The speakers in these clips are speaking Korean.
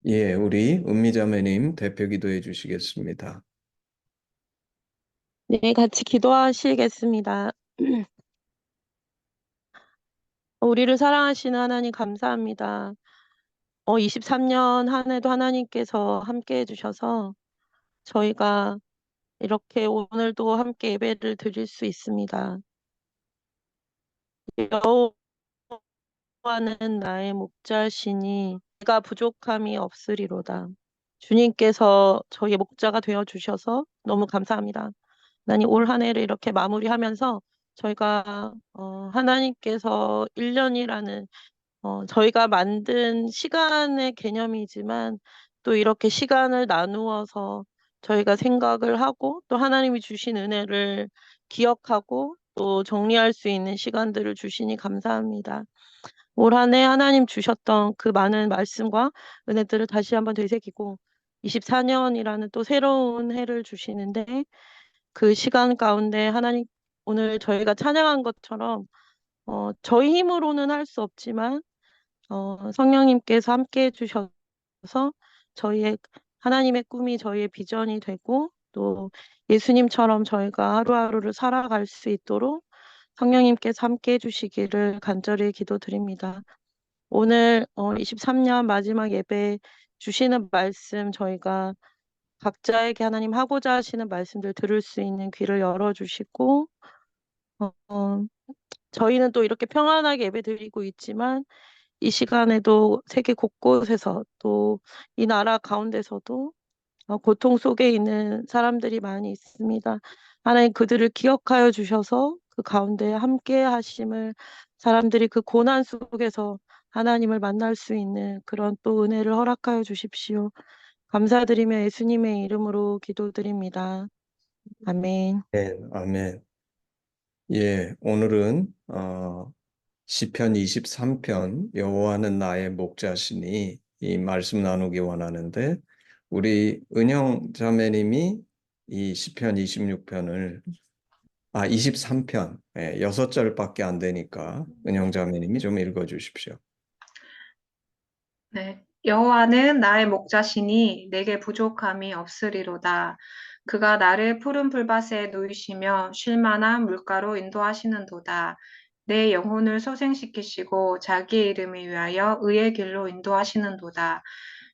예, 우리 은미자매님 대표 기도해 주시겠습니다. 네, 같이 기도하시겠습니다. 우리를 사랑하시는 하나님 감사합니다. 23년 한 해도 하나님께서 함께 해주셔서 저희가 이렇게 오늘도 함께 예배를 드릴 수 있습니다. 여호와는 나의 목자시니 내가 부족함이 없으리로다. 주님께서 저희의 목자가 되어 주셔서 너무 감사합니다. 하나님 올 한 해를 이렇게 마무리하면서 저희가 하나님께서 1년이라는 저희가 만든 시간의 개념이지만 또 이렇게 시간을 나누어서 저희가 생각을 하고 또 하나님이 주신 은혜를 기억하고 또 정리할 수 있는 시간들을 주시니 감사합니다. 올 한 해 하나님 주셨던 그 많은 말씀과 은혜들을 다시 한번 되새기고 24년이라는 또 새로운 해를 주시는데 그 시간 가운데 하나님 오늘 저희가 찬양한 것처럼 저희 힘으로는 할 수 없지만 성령님께서 함께 해주셔서 저희의 하나님의 꿈이 저희의 비전이 되고 또 예수님처럼 저희가 하루하루를 살아갈 수 있도록 성령님께서 함께 해주시기를 간절히 기도드립니다. 오늘 23년 마지막 예배 주시는 말씀 저희가 각자에게 하나님 하고자 하시는 말씀들 들을 수 있는 귀를 열어주시고 저희는 또 이렇게 평안하게 예배 드리고 있지만 이 시간에도 세계 곳곳에서 또 이 나라 가운데서도 고통 속에 있는 사람들이 많이 있습니다. 하나님 그들을 기억하여 주셔서 그 가운데 함께 하심을 사람들이 그 고난 속에서 하나님을 만날 수 있는 그런 또 은혜를 허락하여 주십시오. 감사드리며 예수님의 이름으로 기도드립니다. 아멘. 네, 아멘. 예, 오늘은 시편 23편 여호와는 나의 목자시니 이 말씀 나누기 원하는데 우리 은영 자매님이 이 시편 26편을 23편 6절밖에 안 되니까 은영 자매님이 좀 읽어 주십시오. 네. 여호와는 나의 목자시니 내게 부족함이 없으리로다. 그가 나를 푸른 풀밭에 누이시며 쉴 만한 물가로 인도하시는도다. 내 영혼을 소생시키시고 자기의 이름을 위하여 의의 길로 인도하시는도다.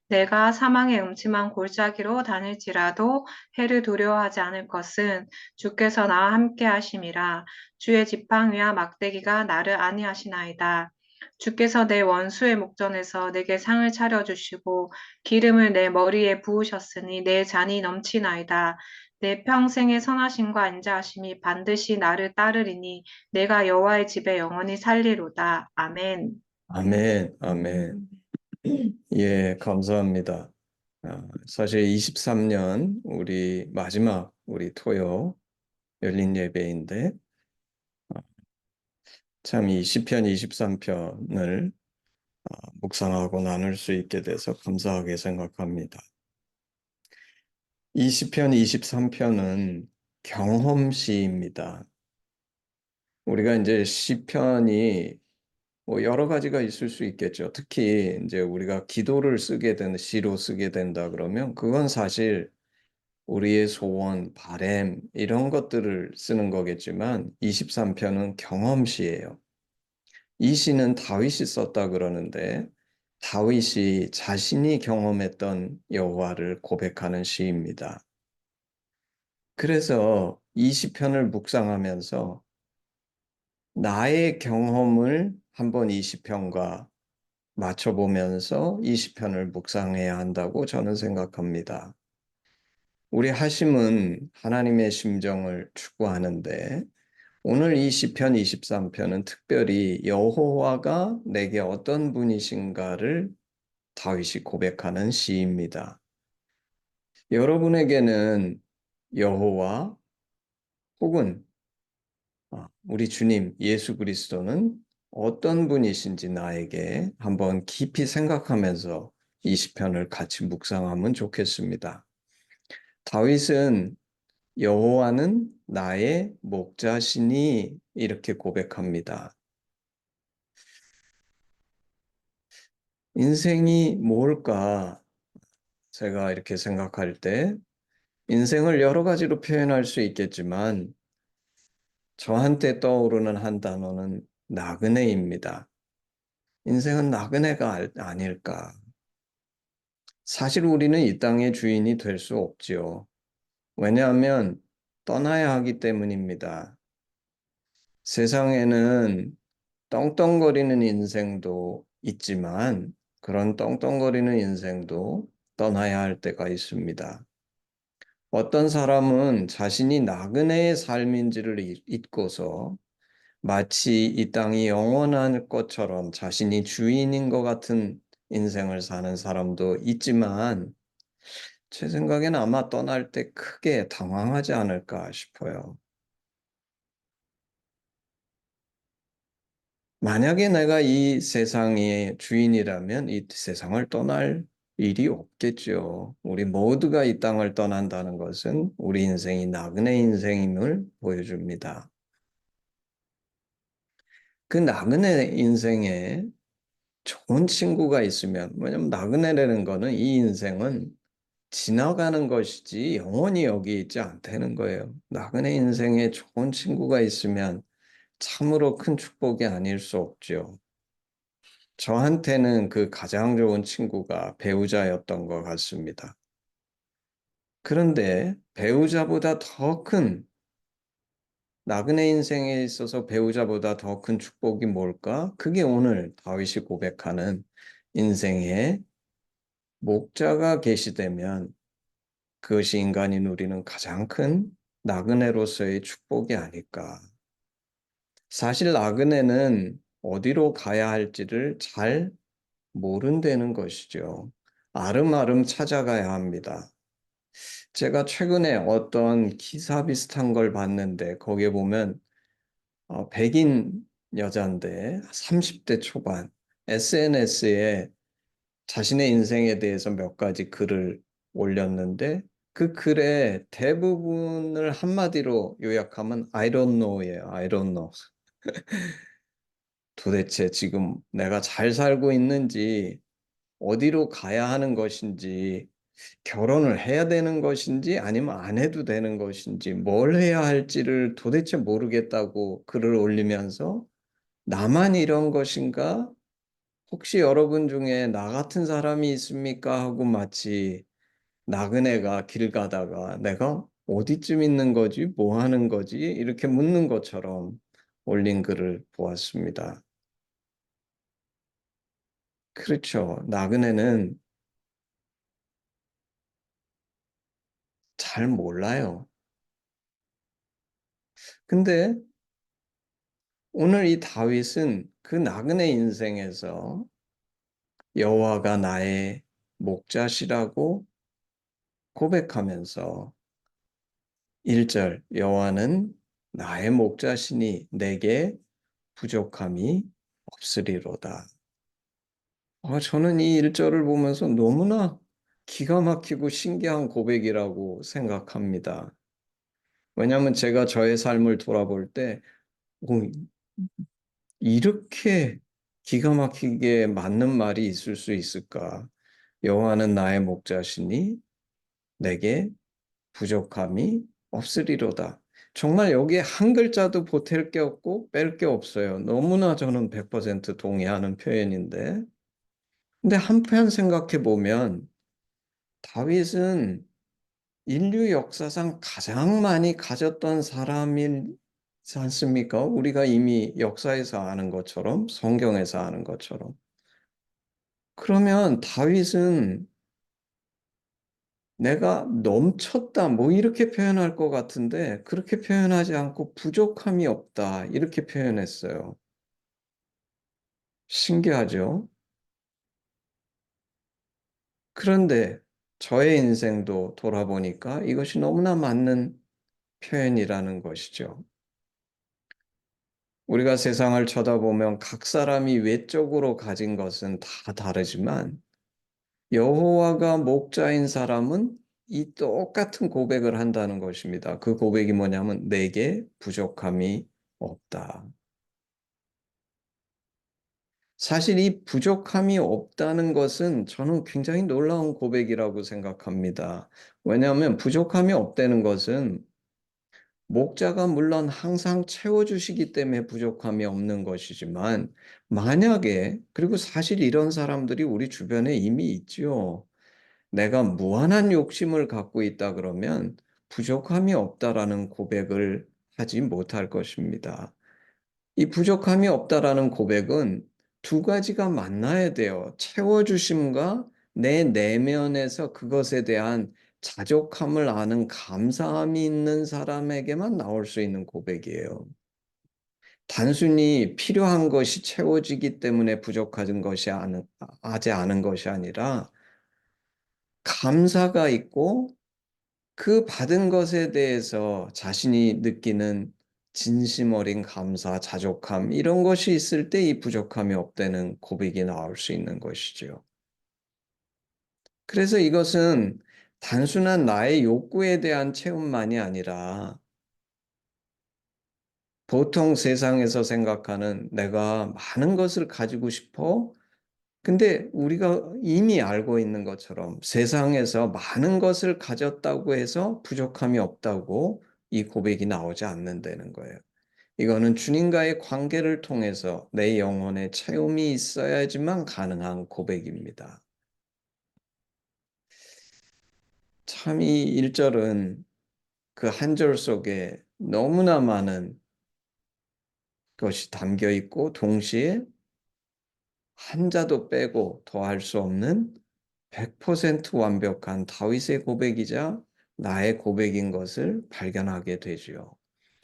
내가 사망의 음침한 골짜기로 다닐지라도 해를 두려워하지 않을 것은 주께서 나와 함께 하심이라. 주의 지팡이와 막대기가 나를 안위하시나이다. 주께서 내 원수의 목전에서 내게 상을 차려주시고 기름을 내 머리에 부으셨으니 내 잔이 넘치나이다. 내 평생의 선하심과 인자하심이 반드시 나를 따르리니 내가 여호와의 집에 영원히 살리로다. 아멘. 아멘, 아멘. 예, 감사합니다. 사실 23년 우리 마지막 우리 토요 열린 예배인데 참 이 시편 23편을 묵상하고 나눌 수 있게 돼서 감사하게 생각합니다. 이 시편 23편은 경험시입니다. 우리가 이제 시편이 뭐 여러 가지가 있을 수 있겠죠. 특히 이제 우리가 기도를 쓰게 되는 시로 쓰게 된다 그러면 그건 사실 우리의 소원, 바램 이런 것들을 쓰는 거겠지만 23편은 경험시예요. 이 시는 다윗이 썼다 그러는데 다윗이 자신이 경험했던 여호와를 고백하는 시입니다. 그래서 이 시편을 묵상하면서 나의 경험을 한번 이 시편과 맞춰보면서 이 시편을 묵상해야 한다고 저는 생각합니다. 우리 하심은 하나님의 심정을 추구하는데 오늘 이 시편 23편은 특별히 여호와가 내게 어떤 분이신가를 다윗이 고백하는 시입니다. 여러분에게는 여호와 혹은 우리 주님 예수 그리스도는 어떤 분이신지 나에게 한번 깊이 생각하면서 이 시편을 같이 묵상하면 좋겠습니다. 다윗은 여호와는 나의 목자시니 이렇게 고백합니다. 인생이 뭘까? 제가 이렇게 생각할 때 인생을 여러 가지로 표현할 수 있겠지만 저한테 떠오르는 한 단어는 나그네입니다. 인생은 나그네가 아닐까. 사실 우리는 이 땅의 주인이 될 수 없지요. 왜냐하면 떠나야 하기 때문입니다. 세상에는 떵떵거리는 인생도 있지만 그런 떵떵거리는 인생도 떠나야 할 때가 있습니다. 어떤 사람은 자신이 나그네의 삶인지를 잊고서 마치 이 땅이 영원한 것처럼 자신이 주인인 것 같은 인생을 사는 사람도 있지만 제 생각에는 아마 떠날 때 크게 당황하지 않을까 싶어요. 만약에 내가 이 세상의 주인이라면 이 세상을 떠날 일이 없겠죠. 우리 모두가 이 땅을 떠난다는 것은 우리 인생이 나그네 인생임을 보여줍니다. 그 나그네 인생에 좋은 친구가 있으면, 왜냐면 나그네라는 거는 이 인생은 지나가는 것이지 영원히 여기 있지 않다는 거예요. 나그네 인생에 좋은 친구가 있으면 참으로 큰 축복이 아닐 수 없죠. 저한테는 그 가장 좋은 친구가 배우자였던 것 같습니다. 그런데 배우자보다 더 큰, 나그네 인생에 있어서 배우자보다 더 큰 축복이 뭘까? 그게 오늘 다윗이 고백하는 인생에 목자가 계시되면 그것이 인간이 누리는 가장 큰 나그네로서의 축복이 아닐까. 사실 나그네는 어디로 가야 할지를 잘 모른다는 것이죠. 아름아름 찾아가야 합니다. 제가 최근에 어떤 기사 비슷한 걸 봤는데 거기에 보면 백인 여자인데 30대 초반 SNS에 자신의 인생에 대해서 몇 가지 글을 올렸는데 그 글의 대부분을 한마디로 요약하면 I don't know예요. I don't know. 도대체 지금 내가 잘 살고 있는지 어디로 가야 하는 것인지 결혼을 해야 되는 것인지 아니면 안 해도 되는 것인지 뭘 해야 할지를 도대체 모르겠다고 글을 올리면서 나만 이런 것인가? 혹시 여러분 중에 나 같은 사람이 있습니까? 하고 마치 나그네가 길 가다가 내가 어디쯤 있는 거지? 뭐 하는 거지? 이렇게 묻는 것처럼 올린 글을 보았습니다. 그렇죠. 나그네는 잘 몰라요. 근데 오늘 이 다윗은 그 나그네 인생에서 여호와가 나의 목자시라고 고백하면서 1절 여호와는 나의 목자시니 내게 부족함이 없으리로다. 저는 이 1절을 보면서 너무나 기가 막히고 신기한 고백이라고 생각합니다. 왜냐하면 제가 저의 삶을 돌아볼 때 이렇게 기가 막히게 맞는 말이 있을 수 있을까? 여호와는 나의 목자시니 내게 부족함이 없으리로다. 정말 여기에 한 글자도 보탤 게 없고 뺄 게 없어요. 너무나 저는 100% 동의하는 표현인데. 근데 한편 생각해 보면 다윗은 인류 역사상 가장 많이 가졌던 사람이지 않습니까? 우리가 이미 역사에서 아는 것처럼, 성경에서 아는 것처럼. 그러면 다윗은 내가 넘쳤다, 뭐 이렇게 표현할 것 같은데, 그렇게 표현하지 않고 부족함이 없다, 이렇게 표현했어요. 신기하죠? 그런데 저의 인생도 돌아보니까 이것이 너무나 맞는 표현이라는 것이죠. 우리가 세상을 쳐다보면 각 사람이 외적으로 가진 것은 다 다르지만 여호와가 목자인 사람은 이 똑같은 고백을 한다는 것입니다. 그 고백이 뭐냐면 내게 부족함이 없다. 사실 이 부족함이 없다는 것은 저는 굉장히 놀라운 고백이라고 생각합니다. 왜냐하면 부족함이 없다는 것은 목자가 물론 항상 채워주시기 때문에 부족함이 없는 것이지만 만약에 그리고 사실 이런 사람들이 우리 주변에 이미 있지요. 내가 무한한 욕심을 갖고 있다 그러면 부족함이 없다라는 고백을 하지 못할 것입니다. 이 부족함이 없다라는 고백은 두 가지가 만나야 돼요. 채워주심과 내 내면에서 그것에 대한 자족함을 아는 감사함이 있는 사람에게만 나올 수 있는 고백이에요. 단순히 필요한 것이 채워지기 때문에 부족한 것이 하지 않은 것이 아니라 감사가 있고 그 받은 것에 대해서 자신이 느끼는 진심 어린 감사, 자족함 이런 것이 있을 때 이 부족함이 없다는 고백이 나올 수 있는 것이죠. 그래서 이것은 단순한 나의 욕구에 대한 체험만이 아니라 보통 세상에서 생각하는 내가 많은 것을 가지고 싶어. 근데 우리가 이미 알고 있는 것처럼 세상에서 많은 것을 가졌다고 해서 부족함이 없다고 이 고백이 나오지 않는다는 거예요. 이거는 주님과의 관계를 통해서 내 영혼의 체험이 있어야지만 가능한 고백입니다. 참 이 1절은 그 한 절 속에 너무나 많은 것이 담겨 있고 동시에 한자도 빼고 더할 수 없는 100% 완벽한 다윗의 고백이자 나의 고백인 것을 발견하게 되지요.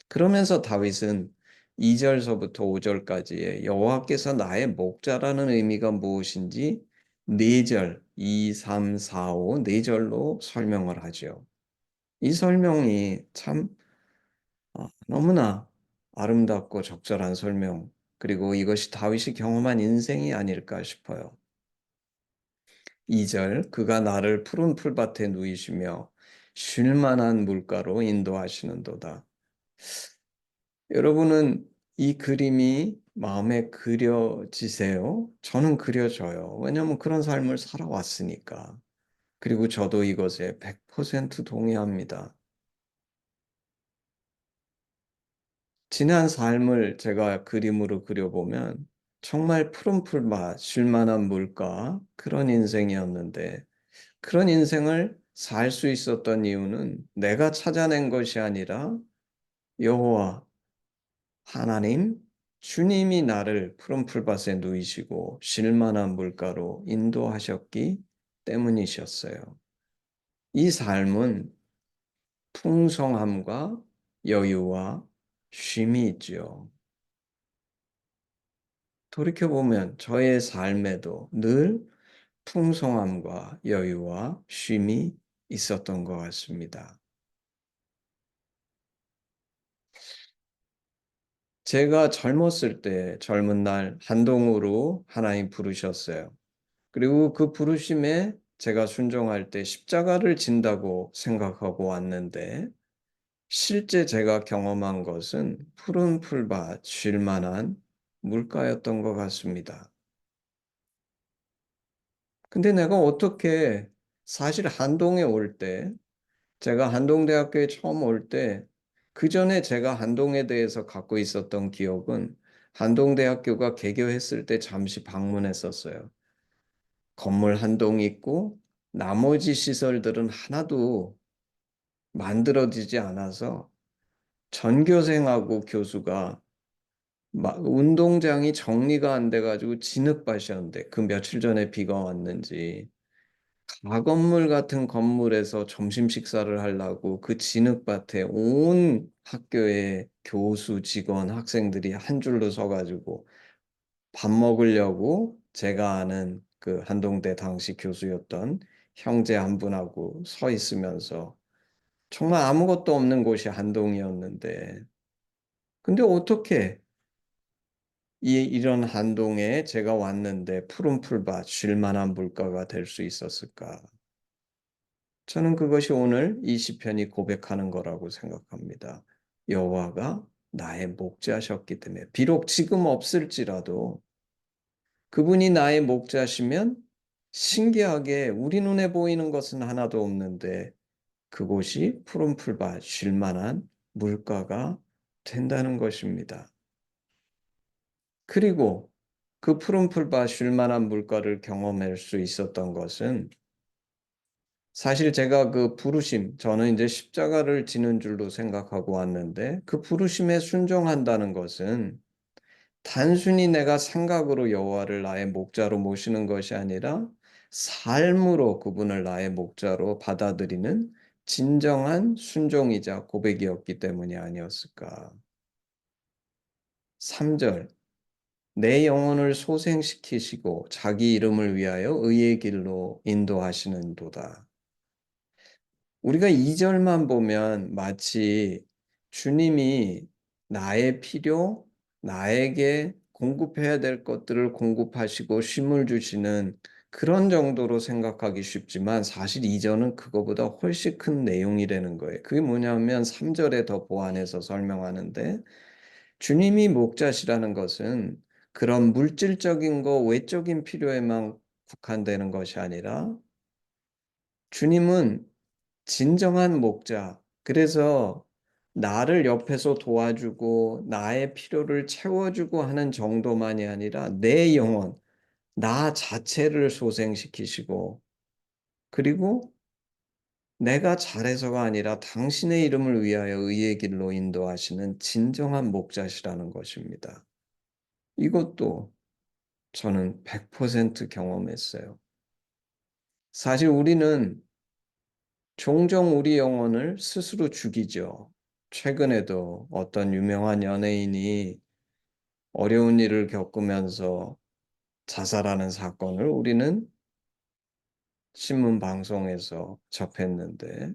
그러면서 다윗은 2절서부터 5절까지의 여호와께서 나의 목자라는 의미가 무엇인지 4절, 2, 3, 4, 5, 4절로 설명을 하죠. 이 설명이 참 너무나 아름답고 적절한 설명, 그리고 이것이 다윗이 경험한 인생이 아닐까 싶어요. 2절 그가 나를 푸른 풀밭에 누이시며 쉴 만한 물가로 인도하시는도다. 여러분은 이 그림이 마음에 그려지세요? 저는 그려져요. 왜냐하면 그런 삶을 살아왔으니까. 그리고 저도 이것에 100% 동의합니다. 지난 삶을 제가 그림으로 그려보면 정말 푸른 풀밭, 쉴 만한 물가, 그런 인생이었는데 그런 인생을 살 수 있었던 이유는 내가 찾아낸 것이 아니라 여호와 하나님, 주님이 나를 푸른 풀밭에 누이시고 쉴 만한 물가로 인도하셨기 때문이셨어요. 이 삶은 풍성함과 여유와 쉼이 있지요. 돌이켜보면 저의 삶에도 늘 풍성함과 여유와 쉼이 있었던 것 같습니다. 제가 젊었을 때 젊은 날 한동으로 하나님 부르셨어요. 그리고 그 부르심에 제가 순종할 때 십자가를 진다고 생각하고 왔는데 실제 제가 경험한 것은 푸른 풀밭 쉴 만한 물가였던 것 같습니다. 근데 내가 어떻게 사실 한동에 올 때 제가 한동대학교에 처음 올 때 그전에 제가 한동에 대해서 갖고 있었던 기억은 한동대학교가 개교했을 때 잠시 방문했었어요. 건물 한 동 있고 나머지 시설들은 하나도 만들어지지 않아서 전교생하고 교수가 운동장이 정리가 안 돼 가지고 진흙밭이었는데 그 며칠 전에 비가 왔는지 가건물 같은 건물에서 점심 식사를 하려고 그 진흙밭에 온 학교의 교수, 직원, 학생들이 한 줄로 서 가지고 밥 먹으려고 제가 아는 그 한동대 당시 교수였던 형제 한 분하고 서 있으면서 정말 아무것도 없는 곳이 한동이었는데 근데 어떻게 이런 한동에 제가 왔는데 푸른 풀밭 쉴 만한 물가가 될 수 있었을까? 저는 그것이 오늘 이 시편이 고백하는 거라고 생각합니다. 여호와가 나의 목자셨기 때문에 비록 지금 없을지라도 그분이 나의 목자시면 신기하게 우리 눈에 보이는 것은 하나도 없는데 그곳이 푸른 풀밭 쉴 만한 물가가 된다는 것입니다. 그리고 그 푸른 풀밭 쉴 만한 물가를 경험할 수 있었던 것은 사실 제가 그 부르심, 저는 이제 십자가를 지는 줄로 생각하고 왔는데 그 부르심에 순종한다는 것은 단순히 내가 생각으로 여호와를 나의 목자로 모시는 것이 아니라 삶으로 그분을 나의 목자로 받아들이는 진정한 순종이자 고백이었기 때문이 아니었을까. 3절 내 영혼을 소생시키시고 자기 이름을 위하여 의의 길로 인도하시는도다. 우리가 2절만 보면 마치 주님이 나의 필요, 나에게 공급해야 될 것들을 공급하시고 쉼을 주시는 그런 정도로 생각하기 쉽지만 사실 2절은 그거보다 훨씬 큰 내용이라는 거예요. 그게 뭐냐면 3절에 더 보완해서 설명하는데 주님이 목자시라는 것은 그런 물질적인 거, 외적인 필요에만 국한되는 것이 아니라 주님은 진정한 목자. 그래서 나를 옆에서 도와주고 나의 필요를 채워주고 하는 정도만이 아니라 내 영혼, 나 자체를 소생시키시고 그리고 내가 잘해서가 아니라 당신의 이름을 위하여 의의 길로 인도하시는 진정한 목자시라는 것입니다. 이것도 저는 100% 경험했어요. 사실 우리는 종종 우리 영혼을 스스로 죽이죠. 최근에도 어떤 유명한 연예인이 어려운 일을 겪으면서 자살하는 사건을 우리는 신문 방송에서 접했는데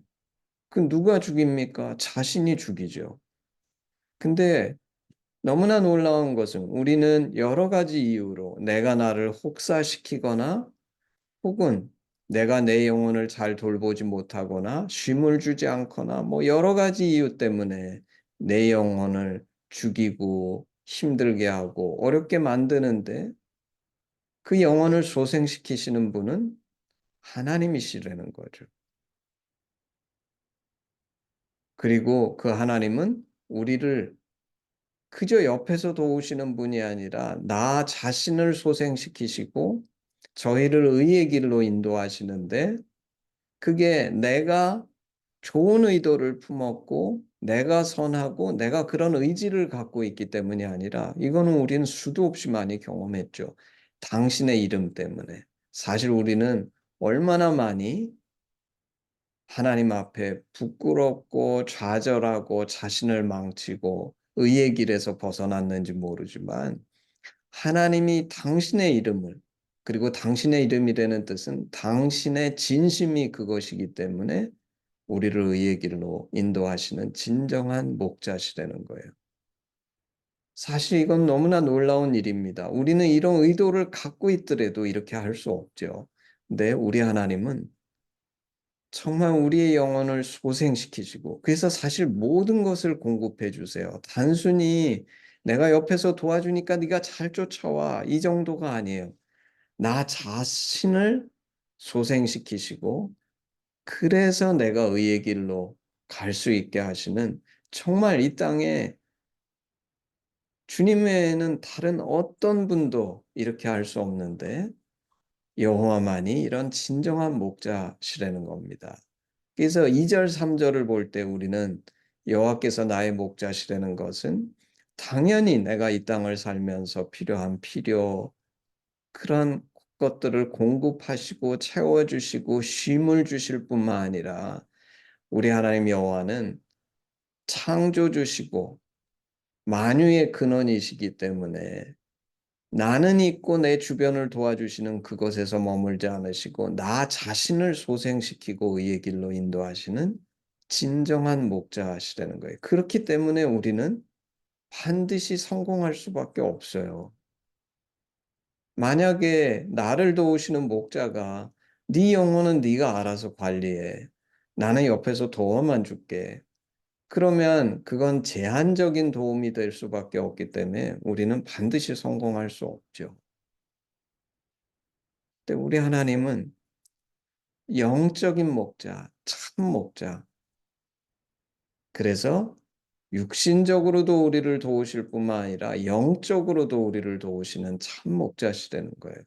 그 누가 죽입니까? 자신이 죽이죠. 근데 너무나 놀라운 것은 우리는 여러 가지 이유로 내가 나를 혹사시키거나 혹은 내가 내 영혼을 잘 돌보지 못하거나 쉼을 주지 않거나 뭐 여러 가지 이유 때문에 내 영혼을 죽이고 힘들게 하고 어렵게 만드는데 그 영혼을 소생시키시는 분은 하나님이시라는 거죠. 그리고 그 하나님은 우리를 그저 옆에서 도우시는 분이 아니라 나 자신을 소생시키시고 저희를 의의 길로 인도하시는데 그게 내가 좋은 의도를 품었고 내가 선하고 내가 그런 의지를 갖고 있기 때문이 아니라 이거는 우리는 수도 없이 많이 경험했죠. 당신의 이름 때문에. 사실 우리는 얼마나 많이 하나님 앞에 부끄럽고 좌절하고 자신을 망치고 의의 길에서 벗어났는지 모르지만 하나님이 당신의 이름을 그리고 당신의 이름이라는 뜻은 당신의 진심이 그것이기 때문에 우리를 의의 길로 인도하시는 진정한 목자시라는 거예요. 사실 이건 너무나 놀라운 일입니다. 우리는 이런 의도를 갖고 있더라도 이렇게 할 수 없죠. 근데 우리 하나님은 정말 우리의 영혼을 소생시키시고 그래서 사실 모든 것을 공급해 주세요. 단순히 내가 옆에서 도와주니까 네가 잘 쫓아와 이 정도가 아니에요. 나 자신을 소생시키시고 그래서 내가 의의 길로 갈 수 있게 하시는 정말 이 땅에 주님 외에는 다른 어떤 분도 이렇게 할 수 없는데 여호와만이 이런 진정한 목자시라는 겁니다. 그래서 2절, 3절을 볼 때 우리는 여호와께서 나의 목자시라는 것은 당연히 내가 이 땅을 살면서 필요한 필요 그런 것들을 공급하시고 채워주시고 쉼을 주실 뿐만 아니라 우리 하나님 여호와는 창조주시고 만유의 근원이시기 때문에 나는 있고 내 주변을 도와주시는 그것에서 머물지 않으시고 나 자신을 소생시키고 의의 길로 인도하시는 진정한 목자시라는 거예요. 그렇기 때문에 우리는 반드시 성공할 수밖에 없어요. 만약에 나를 도우시는 목자가 네 영혼은 네가 알아서 관리해. 나는 옆에서 도와만 줄게. 그러면 그건 제한적인 도움이 될 수밖에 없기 때문에 우리는 반드시 성공할 수 없죠. 근데 우리 하나님은 영적인 목자, 참 목자. 그래서 육신적으로도 우리를 도우실 뿐만 아니라 영적으로도 우리를 도우시는 참 목자시라는 거예요.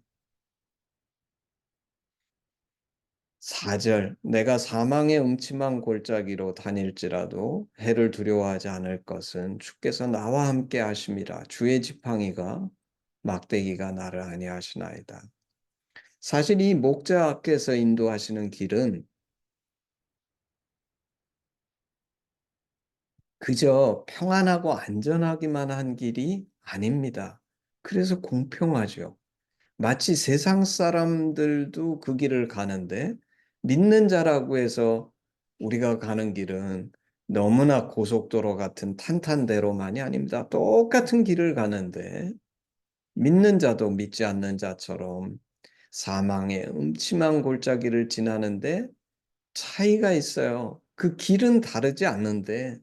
4절, 내가 사망의 음침한 골짜기로 다닐지라도 해를 두려워하지 않을 것은 주께서 나와 함께 하심이라. 주의 지팡이가 막대기가 나를 안위하시나이다. 사실 이 목자께서 인도하시는 길은 그저 평안하고 안전하기만 한 길이 아닙니다. 그래서 공평하죠. 마치 세상 사람들도 그 길을 가는데 믿는 자라고 해서 우리가 가는 길은 너무나 고속도로 같은 탄탄대로만이 아닙니다. 똑같은 길을 가는데 믿는 자도 믿지 않는 자처럼 사망의 음침한 골짜기를 지나는데 차이가 있어요. 그 길은 다르지 않는데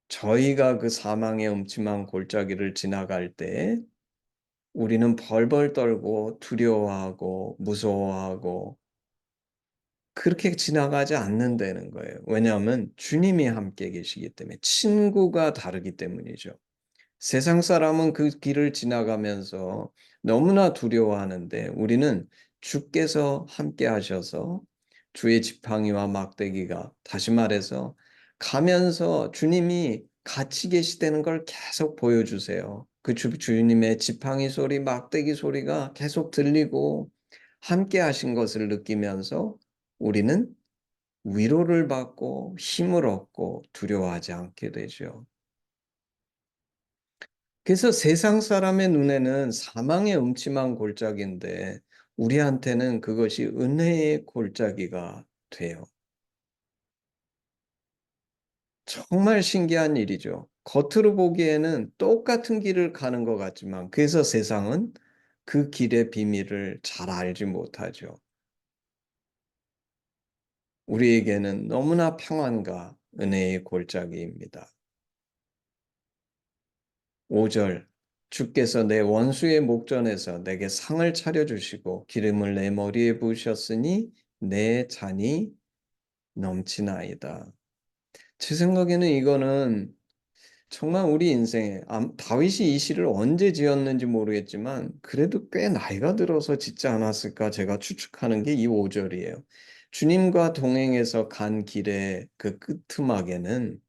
저희가 그 사망의 음침한 골짜기를 지나갈 때 우리는 벌벌 떨고 두려워하고 무서워하고 그렇게 지나가지 않는다는 거예요. 왜냐하면 주님이 함께 계시기 때문에 친구가 다르기 때문이죠. 세상 사람은 그 길을 지나가면서 너무나 두려워하는데 우리는 주께서 함께 하셔서 주의 지팡이와 막대기가 다시 말해서 가면서 주님이 같이 계시다는 걸 계속 보여주세요. 그 주님의 지팡이 소리, 막대기 소리가 계속 들리고 함께 하신 것을 느끼면서 우리는 위로를 받고 힘을 얻고 두려워하지 않게 되죠. 그래서 세상 사람의 눈에는 사망의 음침한 골짜기인데 우리한테는 그것이 은혜의 골짜기가 돼요. 정말 신기한 일이죠. 겉으로 보기에는 똑같은 길을 가는 것 같지만 그래서 세상은 그 길의 비밀을 잘 알지 못하죠. 우리에게는 너무나 평안과 은혜의 골짜기입니다. 5절 주께서 내 원수의 목전에서 내게 상을 차려주시고 기름을 내 머리에 부으셨으니 내 잔이 넘치나이다. 제 생각에는 이거는 정말 우리 인생에 다윗이 이 시를 언제 지었는지 모르겠지만 그래도 꽤 나이가 들어서 짓지 않았을까 제가 추측하는 게 이 5절이에요. 주님과 동행해서 간 길의 그 끄트막에는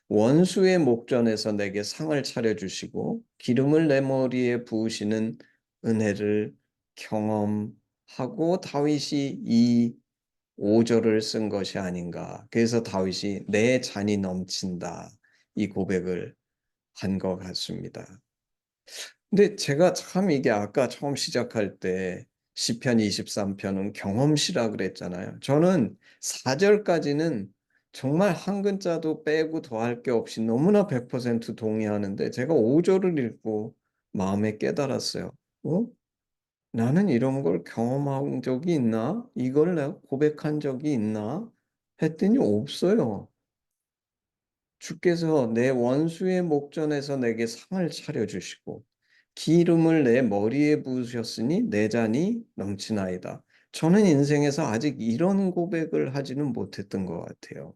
원수의 목전에서 내게 상을 차려주시고 기름을 내 머리에 부으시는 은혜를 경험하고 다윗이 이 5절을 쓴 것이 아닌가. 그래서 다윗이 내 잔이 넘친다. 이 고백을 한 것 같습니다. 근데 제가 참 이게 아까 처음 시작할 때 시편 23편은 경험시라 그랬잖아요. 저는 4절까지는 정말 한 글자도 빼고 더할 게 없이 너무나 100% 동의하는데 제가 5절을 읽고 마음에 깨달았어요. 어? 나는 이런 걸 경험한 적이 있나? 이걸 내가 고백한 적이 있나? 했더니 없어요. 주께서 내 원수의 목전에서 내게 상을 차려주시고 기름을 내 머리에 부으셨으니 내 잔이 넘치나이다. 저는 인생에서 아직 이런 고백을 하지는 못했던 것 같아요.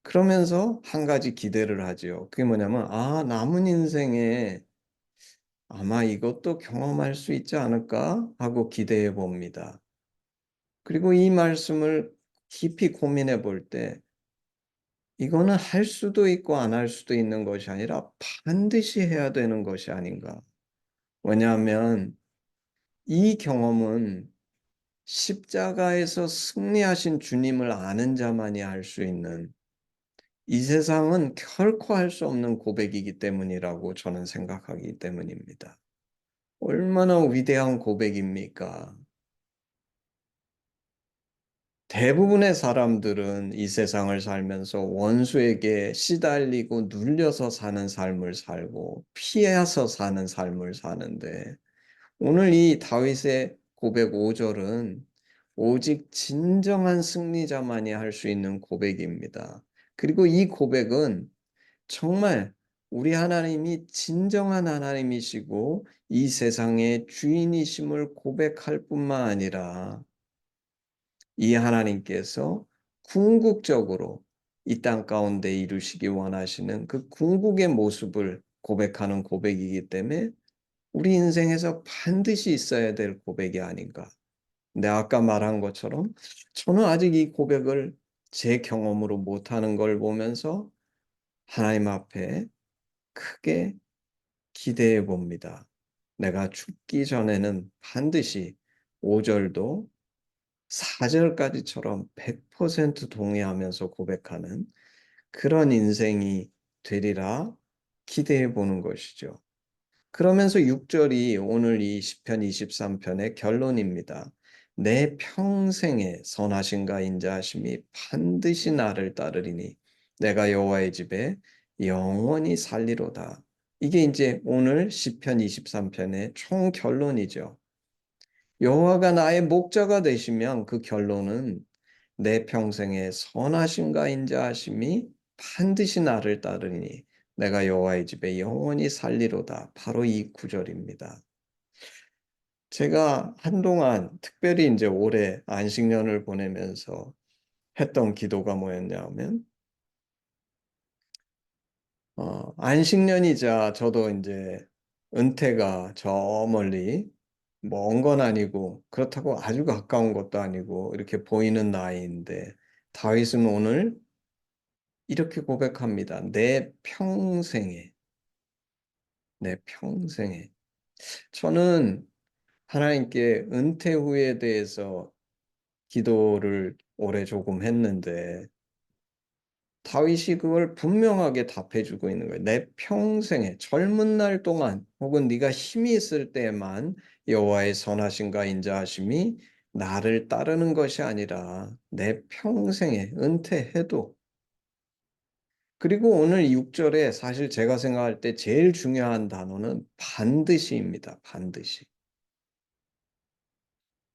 그러면서 한 가지 기대를 하지요. 그게 뭐냐면 남은 인생에 아마 이것도 경험할 수 있지 않을까 하고 기대해 봅니다. 그리고 이 말씀을 깊이 고민해 볼 때 이거는 할 수도 있고 안 할 수도 있는 것이 아니라 반드시 해야 되는 것이 아닌가. 왜냐하면 이 경험은 십자가에서 승리하신 주님을 아는 자만이 할 수 있는 이 세상은 결코 할 수 없는 고백이기 때문이라고 저는 생각하기 때문입니다. 얼마나 위대한 고백입니까? 대부분의 사람들은 이 세상을 살면서 원수에게 시달리고 눌려서 사는 삶을 살고 피해서 사는 삶을 사는데 오늘 이 다윗의 고백 5절은 오직 진정한 승리자만이 할 수 있는 고백입니다. 그리고 이 고백은 정말 우리 하나님이 진정한 하나님이시고 이 세상의 주인이심을 고백할 뿐만 아니라 이 하나님께서 궁극적으로 이 땅 가운데 이루시기 원하시는 그 궁극의 모습을 고백하는 고백이기 때문에 우리 인생에서 반드시 있어야 될 고백이 아닌가. 근데 아까 말한 것처럼 저는 아직 이 고백을 제 경험으로 못하는 걸 보면서 하나님 앞에 크게 기대해 봅니다. 내가 죽기 전에는 반드시 5절도 4절까지처럼 100% 동의하면서 고백하는 그런 인생이 되리라 기대해 보는 것이죠. 그러면서 6절이 오늘 이 시편 23편의 결론입니다. 내 평생에 선하신가 인자하심이 반드시 나를 따르리니 내가 여호와의 집에 영원히 살리로다. 이게 이제 오늘 시편 23편의 총 결론이죠. 여호와가 나의 목자가 되시면 그 결론은 내 평생에 선하심과 인자하심이 반드시 나를 따르니 내가 여호와의 집에 영원히 살리로다. 바로 이 구절입니다. 제가 한동안 특별히 이제 올해 안식년을 보내면서 했던 기도가 뭐였냐면 안식년이자 저도 이제 은퇴가 저 멀리 먼 건 아니고 그렇다고 아주 가까운 것도 아니고 이렇게 보이는 나이인데 다윗은 오늘 이렇게 고백합니다. 내 평생에. 저는 하나님께 은퇴 후에 대해서 기도를 올해 조금 했는데 다윗이 그걸 분명하게 답해 주고 있는 거예요. 내 평생에 젊은 날 동안 혹은 네가 힘이 있을 때만 여호와의 선하심과 인자하심이 나를 따르는 것이 아니라 내 평생에 은퇴해도 그리고 오늘 6절에 사실 제가 생각할 때 제일 중요한 단어는 반드시입니다. 반드시.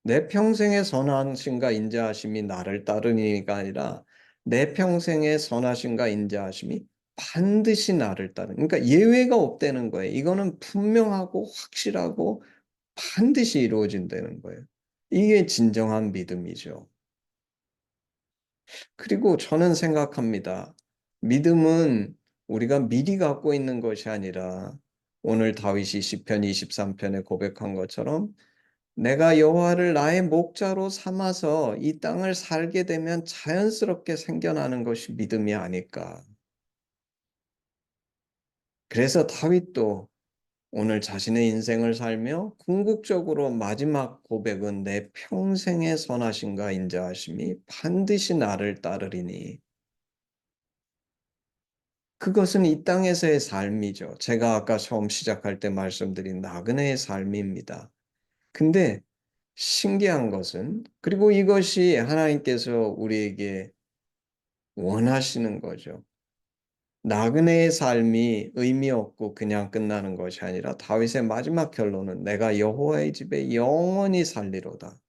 내 평생의 선하심과 인자하심이 나를 따르니가 아니라 내 평생의 선하심과 인자하심이 반드시 나를 따르는 그러니까 예외가 없다는 거예요. 이거는 분명하고 확실하고 반드시 이루어진다는 거예요. 이게 진정한 믿음이죠. 그리고 저는 생각합니다. 믿음은 우리가 미리 갖고 있는 것이 아니라 오늘 다윗이 시편 23편에 고백한 것처럼 내가 여호와를 나의 목자로 삼아서 이 땅을 살게 되면 자연스럽게 생겨나는 것이 믿음이 아닐까. 그래서 다윗도 오늘 자신의 인생을 살며 궁극적으로 마지막 고백은 내 평생의 선하심과 인자하심이 반드시 나를 따르리니 그것은 이 땅에서의 삶이죠. 제가 아까 처음 시작할 때 말씀드린 나그네의 삶입니다. 근데 신기한 것은 그리고 이것이 하나님께서 우리에게 원하시는 거죠. 나그네의 삶이 의미 없고 그냥 끝나는 것이 아니라 다윗의 마지막 결론은 내가 여호와의 집에 영원히 살리로다.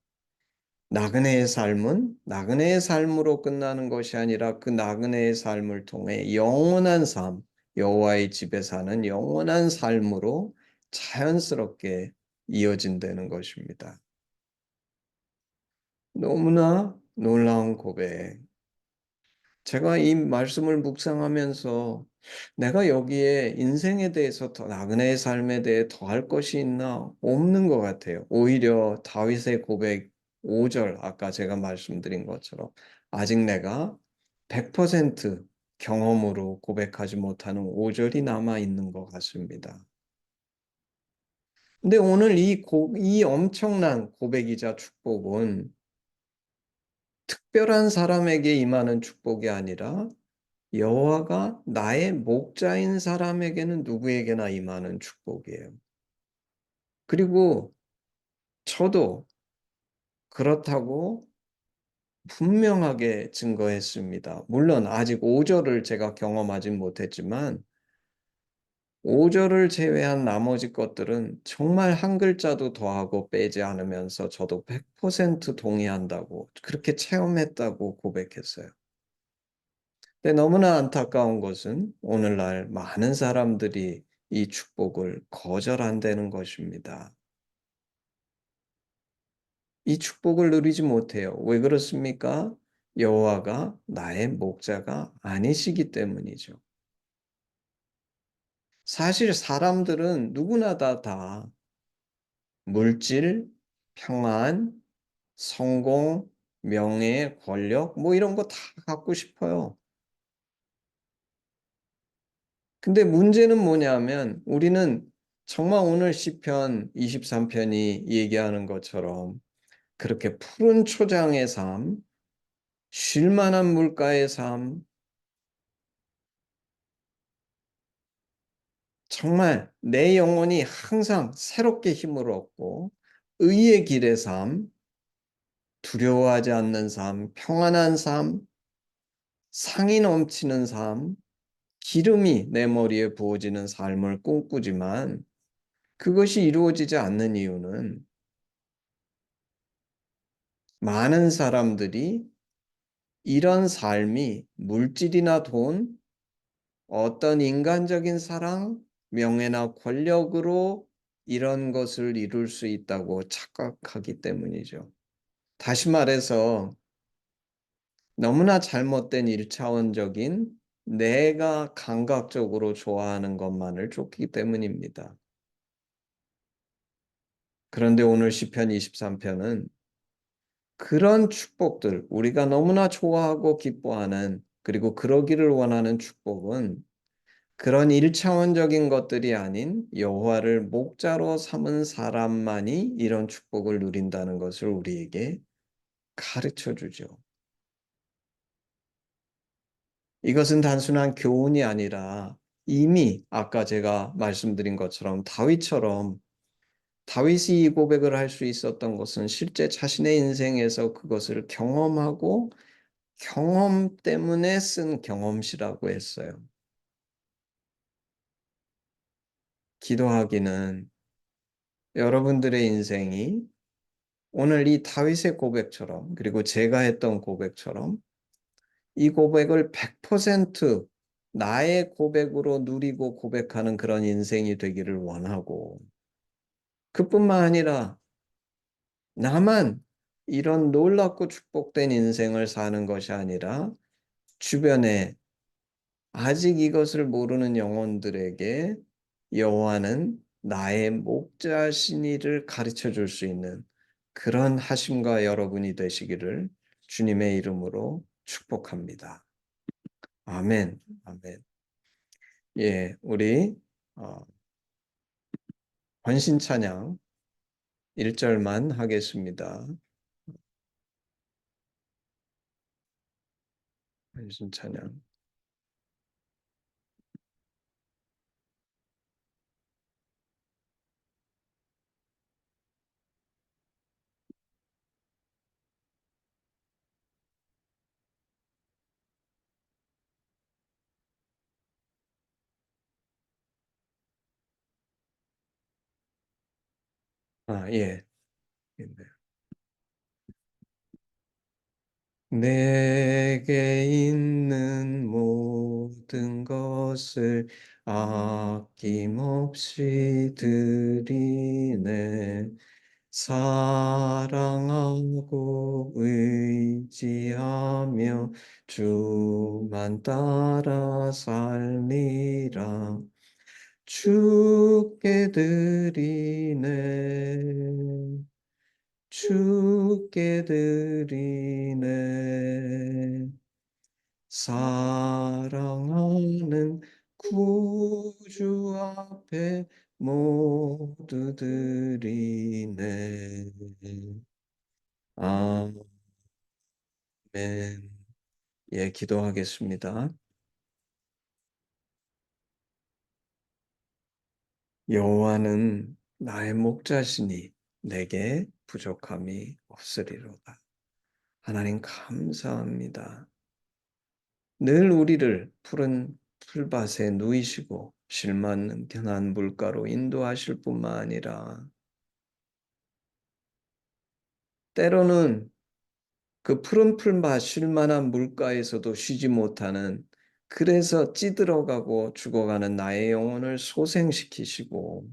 나그네의 삶은 나그네의 삶으로 끝나는 것이 아니라 그 나그네의 삶을 통해 영원한 삶, 여호와의 집에 사는 영원한 삶으로 자연스럽게 이어진다는 것입니다. 너무나 놀라운 고백. 제가 이 말씀을 묵상하면서 내가 여기에 인생에 대해서 더 나그네의 삶에 대해 더할 것이 있나? 없는 것 같아요. 오히려 다윗의 고백 5절 아까 제가 말씀드린 것처럼 아직 내가 100% 경험으로 고백하지 못하는 5절이 남아 있는 것 같습니다. 근데 오늘 이 엄청난 고백이자 축복은 특별한 사람에게 임하는 축복이 아니라 여호와가 나의 목자인 사람에게는 누구에게나 임하는 축복이에요. 그리고 저도 그렇다고 분명하게 증거했습니다. 물론 아직 5절을 제가 경험하지 못했지만 5절을 제외한 나머지 것들은 정말 한 글자도 더하고 빼지 않으면서 저도 100% 동의한다고 그렇게 체험했다고 고백했어요. 근데 너무나 안타까운 것은 오늘날 많은 사람들이 이 축복을 거절한다는 것입니다. 이 축복을 누리지 못해요. 왜 그렇습니까? 여호와가 나의 목자가 아니시기 때문이죠. 사실 사람들은 누구나 다 물질, 평안, 성공, 명예, 권력 뭐 이런 거 다 갖고 싶어요. 근데 문제는 뭐냐면 우리는 정말 오늘 시편 23편이 얘기하는 것처럼 그렇게 푸른 초장의 삶, 쉴 만한 물가의 삶, 정말 내 영혼이 항상 새롭게 힘을 얻고 의의 길의 삶, 두려워하지 않는 삶, 평안한 삶, 상이 넘치는 삶, 기름이 내 머리에 부어지는 삶을 꿈꾸지만 그것이 이루어지지 않는 이유는 많은 사람들이 이런 삶이 물질이나 돈, 어떤 인간적인 사랑, 명예나 권력으로 이런 것을 이룰 수 있다고 착각하기 때문이죠. 다시 말해서 너무나 잘못된 일차원적인 내가 감각적으로 좋아하는 것만을 쫓기 때문입니다. 그런데 오늘 시편 23편은 그런 축복들, 우리가 너무나 좋아하고 기뻐하는 그리고 그러기를 원하는 축복은 그런 일차원적인 것들이 아닌 여호와를 목자로 삼은 사람만이 이런 축복을 누린다는 것을 우리에게 가르쳐 주죠. 이것은 단순한 교훈이 아니라 이미 아까 제가 말씀드린 것처럼 다윗이 이 고백을 할 수 있었던 것은 실제 자신의 인생에서 그것을 경험하고 경험 때문에 쓴 경험시라고 했어요. 기도하기는 여러분들의 인생이 오늘 이 다윗의 고백처럼 그리고 제가 했던 고백처럼 이 고백을 100% 나의 고백으로 누리고 고백하는 그런 인생이 되기를 원하고 그뿐만 아니라 나만 이런 놀랍고 축복된 인생을 사는 것이 아니라 주변에 아직 이것을 모르는 영혼들에게 여호와는 나의 목자시니를 가르쳐 줄 수 있는 그런 하심과 여러분이 되시기를 주님의 이름으로 축복합니다. 아멘. 아멘. 예, 우리 헌신 찬양 1절만 하겠습니다. 헌신 찬양. 예. 네. 내게 있는 모든 것을 아낌없이 드리네. 사랑하고 의지하며 주만 따라 살리라. 주께 드리네. 주께 드리네. 사랑하는 구주 앞에 모두 드리네. 아멘. 예, 기도하겠습니다. 여호와는 나의 목자시니 내게 부족함이 없으리로다. 하나님 감사합니다. 늘 우리를 푸른 풀밭에 누이시고 쉴만한 견한 물가로 인도하실 뿐만 아니라 때로는 그 푸른 풀밭 쉴만한 물가에서도 쉬지 못하는 그래서 찌들어가고 죽어가는 나의 영혼을 소생시키시고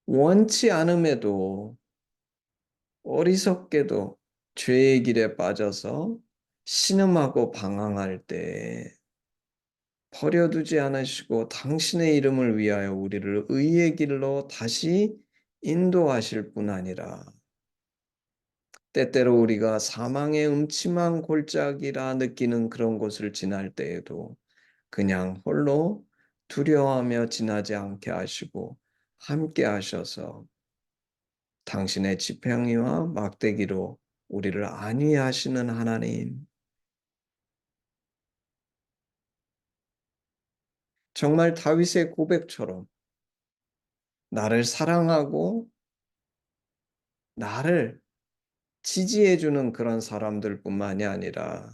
원치 않음에도 어리석게도 죄의 길에 빠져서 신음하고 방황할 때 버려두지 않으시고 당신의 이름을 위하여 우리를 의의 길로 다시 인도하실 뿐 아니라 때때로 우리가 사망의 음침한 골짜기라 느끼는 그런 곳을 지날 때에도 그냥 홀로 두려워하며 지나지 않게 하시고 함께 하셔서 당신의 지팡이와 막대기로 우리를 안위하시는 하나님, 정말 다윗의 고백처럼 나를 사랑하고 나를 지지해주는 그런 사람들뿐만이 아니라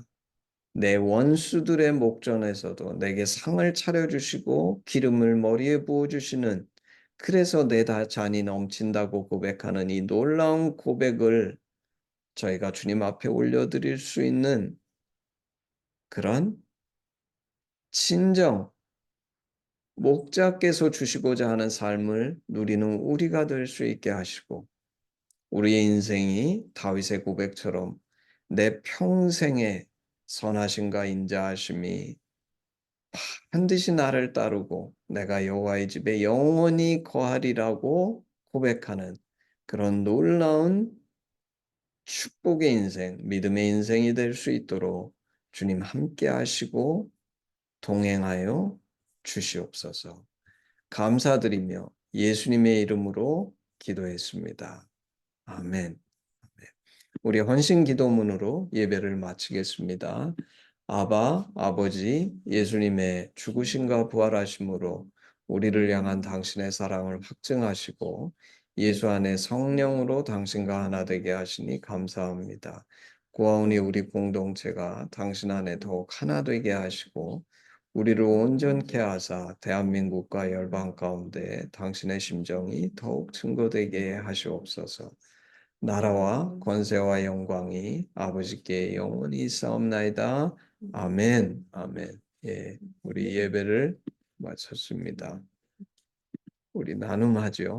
내 원수들의 목전에서도 내게 상을 차려주시고 기름을 머리에 부어주시는, 그래서 내 잔이 넘친다고 고백하는 이 놀라운 고백을 저희가 주님 앞에 올려드릴 수 있는 그런 친정 목자께서 주시고자 하는 삶을 누리는 우리가 될 수 있게 하시고, 우리의 인생이 다윗의 고백처럼 내 평생의 선하심과 인자하심이 반드시 나를 따르고 내가 여호와의 집에 영원히 거하리라고 고백하는 그런 놀라운 축복의 인생, 믿음의 인생이 될 수 있도록 주님 함께 하시고 동행하여 주시옵소서. 감사드리며 예수님의 이름으로 기도했습니다. 아멘. 우리 헌신 기도문으로 예배를 마치겠습니다. 아바, 아버지, 예수님의 죽으심과 부활하심으로 우리를 향한 당신의 사랑을 확증하시고 예수 안에 성령으로 당신과 하나 되게 하시니 감사합니다. 구하오니 우리 공동체가 당신 안에 더욱 하나 되게 하시고 우리를 온전케 하사 대한민국과 열방 가운데 당신의 심정이 더욱 증거되게 하시옵소서. 나라와 권세와 영광이 아버지께 영원히 있사옵나이다. 아멘. 아멘. 예, 우리 예배를 마쳤습니다. 우리 나눔하죠.